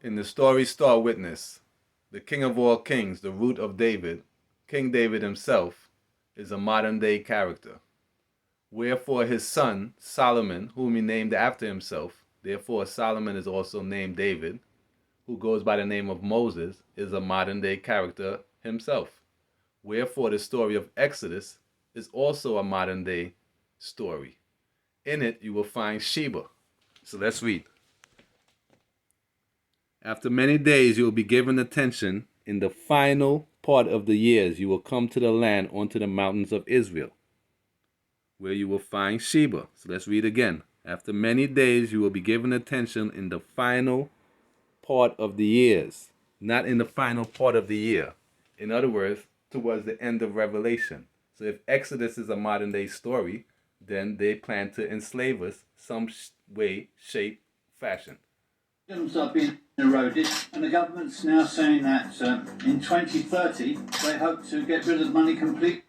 In the story Star Witness, the king of all kings, the root of David, King David himself, is a modern-day character. Wherefore his son, Solomon, whom he named after himself, therefore Solomon is also named David, who goes by the name of Moses, is a modern-day character himself. Wherefore the story of Exodus is also a modern-day story. In it, you will find Sheba. So let's read. After many days, you will be given attention. In the final part of the years, you will come to the land onto the mountains of Israel, where you will find Sheba. So let's read again. After many days, you will be given attention in the final part of the years, not in the final part of the year. In other words, towards the end of Revelation. So if Exodus is a modern day story, then they plan to enslave us some way, shape, fashion. Are being eroded, and the government's now saying that in 2030 they hope to get rid of the money completely.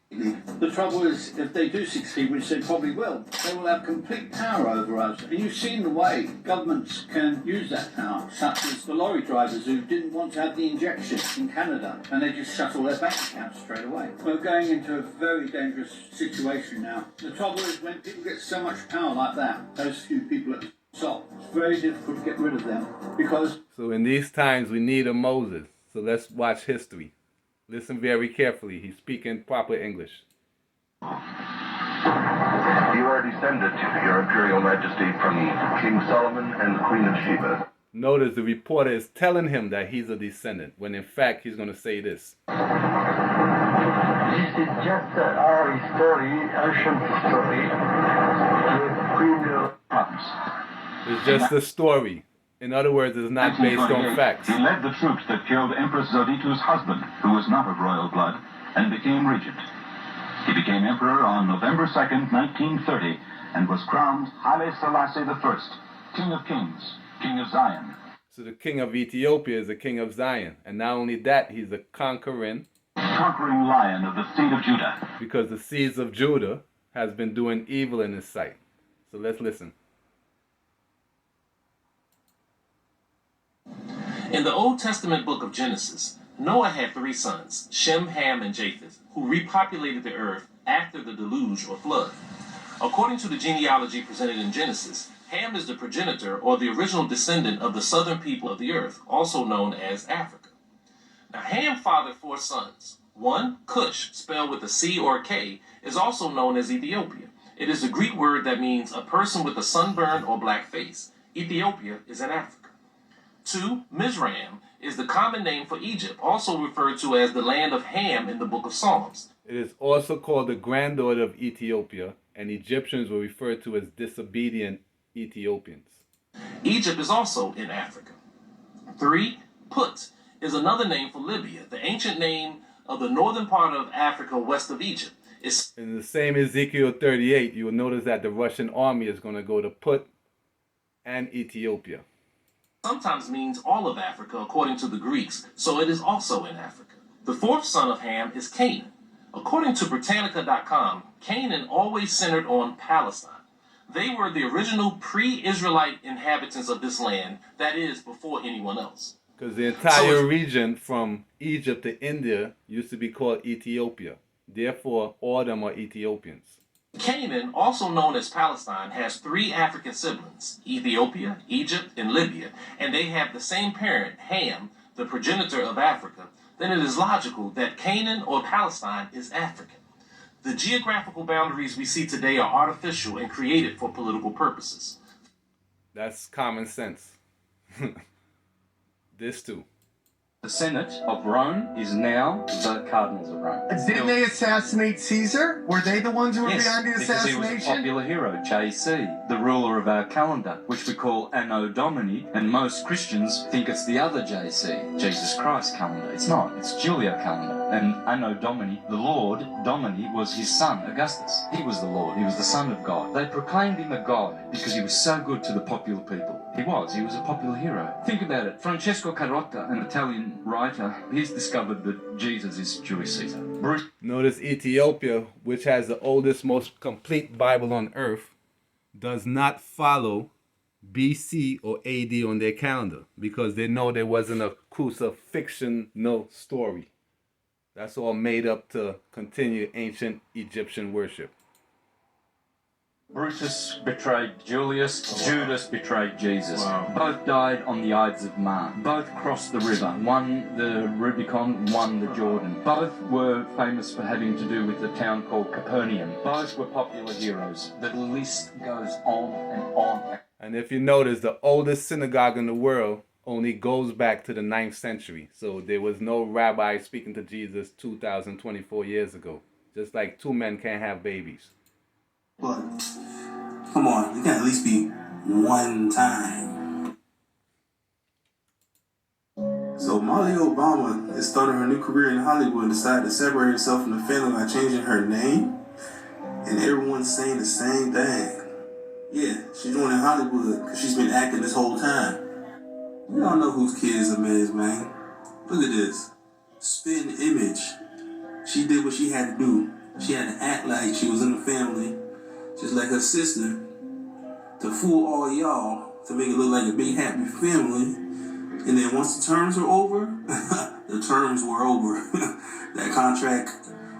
The trouble is, if they do succeed, which they probably will, they will have complete power over us. And you've seen the way governments can use that power, such as the lorry drivers who didn't want to have the injection in Canada, and they just shut all their bank accounts straight away. We're going into a very dangerous situation now. The trouble is, when people get so much power like that, those few people at the top, it's very difficult to get rid of them because... So in these times, we need a Moses. So let's watch history. Listen very carefully. He's speaking proper English. You are descended, Your Imperial Majesty, from King Solomon and the Queen of Sheba. Notice the reporter is telling him that he's a descendant, when in fact he's going to say this. This is just our story, ancient story, with Queen of It's just a story. In other words, it's not based on facts. He led the troops that killed Empress Zoditu's husband, who was not of royal blood, and became regent. He became emperor on November 2nd, 1930, and was crowned Haile Selassie I, King of Kings, King of Zion. So the king of Ethiopia is the king of Zion. And not only that, he's a conquering Lion of the seed of Judah. Because the seeds of Judah has been doing evil in his sight. So let's listen. In the Old Testament book of Genesis, Noah had 3 sons, Shem, Ham, and Japheth, who repopulated the earth after the deluge or flood. According to the genealogy presented in Genesis, Ham is the progenitor or the original descendant of the southern people of the earth, also known as Africa. Now, Ham fathered 4 sons. One, Cush, spelled with a C or a K, is also known as Ethiopia. It is a Greek word that means a person with a sunburned or black face. Ethiopia is in Africa. 2, Mizraim is the common name for Egypt, also referred to as the land of Ham in the book of Psalms. It is also called the granddaughter of Ethiopia, and Egyptians were referred to as disobedient Ethiopians. Egypt is also in Africa. 3, Put is another name for Libya, the ancient name of the northern part of Africa west of Egypt. In the same Ezekiel 38, you will notice that the Russian army is going to go to Put and Ethiopia. Sometimes means all of Africa according to the Greeks, so it is also in Africa. The 4th son of Ham is Canaan. According to Britannica.com, Canaan always centered on Palestine. They were the original pre-Israelite inhabitants of this land, that is, before anyone else. Because the entire region from Egypt to India used to be called Ethiopia. Therefore, all of them are Ethiopians. Canaan, also known as Palestine, has 3 African siblings, Ethiopia, Egypt, and Libya, and they have the same parent, Ham, the progenitor of Africa. Then it is logical that Canaan or Palestine is African. The geographical boundaries we see today are artificial and created for political purposes. That's common sense. This too. The Senate of Rome is now the Cardinals of Rome. Didn't they assassinate Caesar? Were they the ones who were behind the assassination? Because he was a popular hero, JC, the ruler of our calendar, which we call Anno Domini, and most Christians think it's the other JC, Jesus Christ calendar. It's not, it's Julia calendar. And Anno Domini, the Lord, Domini, was his son, Augustus. He was the Lord, he was the son of God. They proclaimed him a god because he was so good to the popular people. He was a popular hero. Think about it. Francesco Carotta, an Italian writer, he's discovered that Jesus is Julius Caesar. Notice Ethiopia, which has the oldest, most complete Bible on earth, does not follow BC or AD on their calendar because they know there wasn't a crucifixion story. That's all made up to continue ancient Egyptian worship. Brutus betrayed Julius, Judas betrayed Jesus. Both died on the Ides of March. Both crossed the river. One the Rubicon, one the Jordan. Both were famous for having to do with a town called Capernaum. Both were popular heroes. The list goes on and on. And if you notice, the oldest synagogue in the world only goes back to the 9th century. So there was no rabbi speaking to Jesus 2,024 years ago. Just like two men can't have babies. But, come on, it can at least be one time. So Molly Obama is starting her new career in Hollywood and decided to separate herself from the family by changing her name. And everyone's saying the same thing. Yeah, she's joining Hollywood because she's been acting this whole time. We all know whose kids them is, man. Look at this. Spin image. She did what she had to do. She had to act like she was in the family, just like her sister, to fool all y'all, to make it look like a big happy family. And then once the terms were over, the terms were over. That contract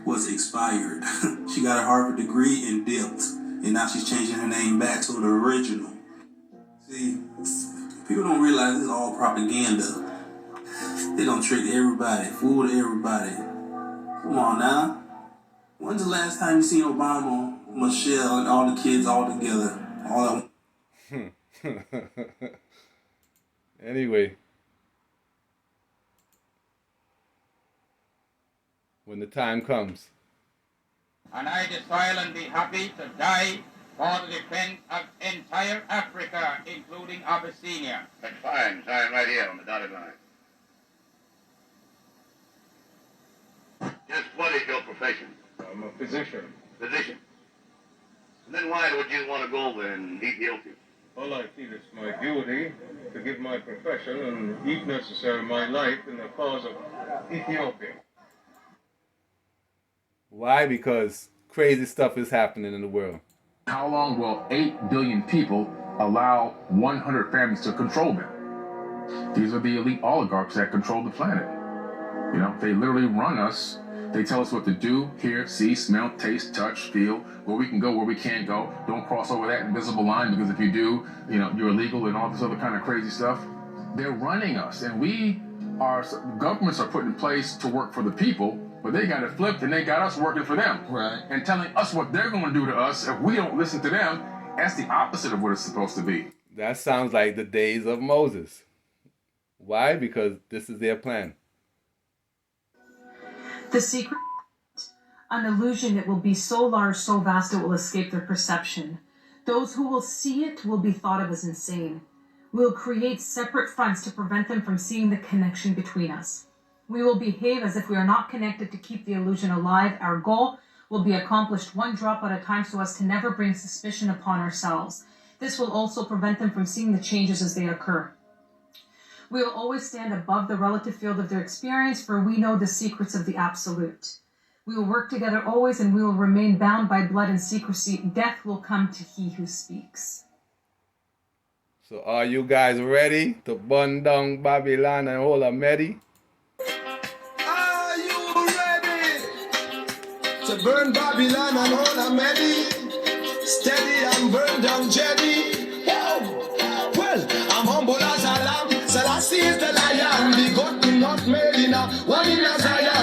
was expired. She got a Harvard degree and dipped. And now she's changing her name back to the original. See, people don't realize this is all propaganda. They don't trick everybody, fool everybody. Come on now. When's the last time you seen Obama, Michelle, and all the kids all together? All Anyway. When the time comes. And I desire and be happy to die for the defense of entire Africa, including Abyssinia. That's fine. Sign right here on the dotted line. Just what is your profession? I'm a physician. Physician. And then why would you want to go over in Ethiopia? Well, I feel it's my duty to give my profession and, if necessary, my life in the cause of Ethiopia. Why? Because crazy stuff is happening in the world. How long will 8 billion people allow 100 families to control them? These are the elite oligarchs that control the planet. You know, they literally run us. They tell us what to do, hear, see, smell, taste, touch, feel, where we can go, where we can't go. Don't cross over that invisible line because if you do, you know, you're illegal and all this other kind of crazy stuff. They're running us, and governments are put in place to work for the people, but they got it flipped and they got us working for them. Right. And telling us what they're going to do to us if we don't listen to them. That's the opposite of what it's supposed to be. That sounds like the days of Moses. Why? Because this is their plan. The secret, an illusion that will be so large, so vast, it will escape their perception. Those who will see it will be thought of as insane. We'll create separate fronts to prevent them from seeing the connection between us. We will behave as if we are not connected to keep the illusion alive. Our goal will be accomplished one drop at a time so as to never bring suspicion upon ourselves. This will also prevent them from seeing the changes as they occur. We will always stand above the relative field of their experience, for we know the secrets of the absolute. We will work together always, and we will remain bound by blood and secrecy. Death will come to he who speaks. So are you guys ready to burn down Babylon and all of Medi? Are you ready to burn Babylon and all of Medi? Steady and burn down Jedi. Well, I'm humble as a lamb. Selassie is the lion, begotten, not made in a one in a Zion.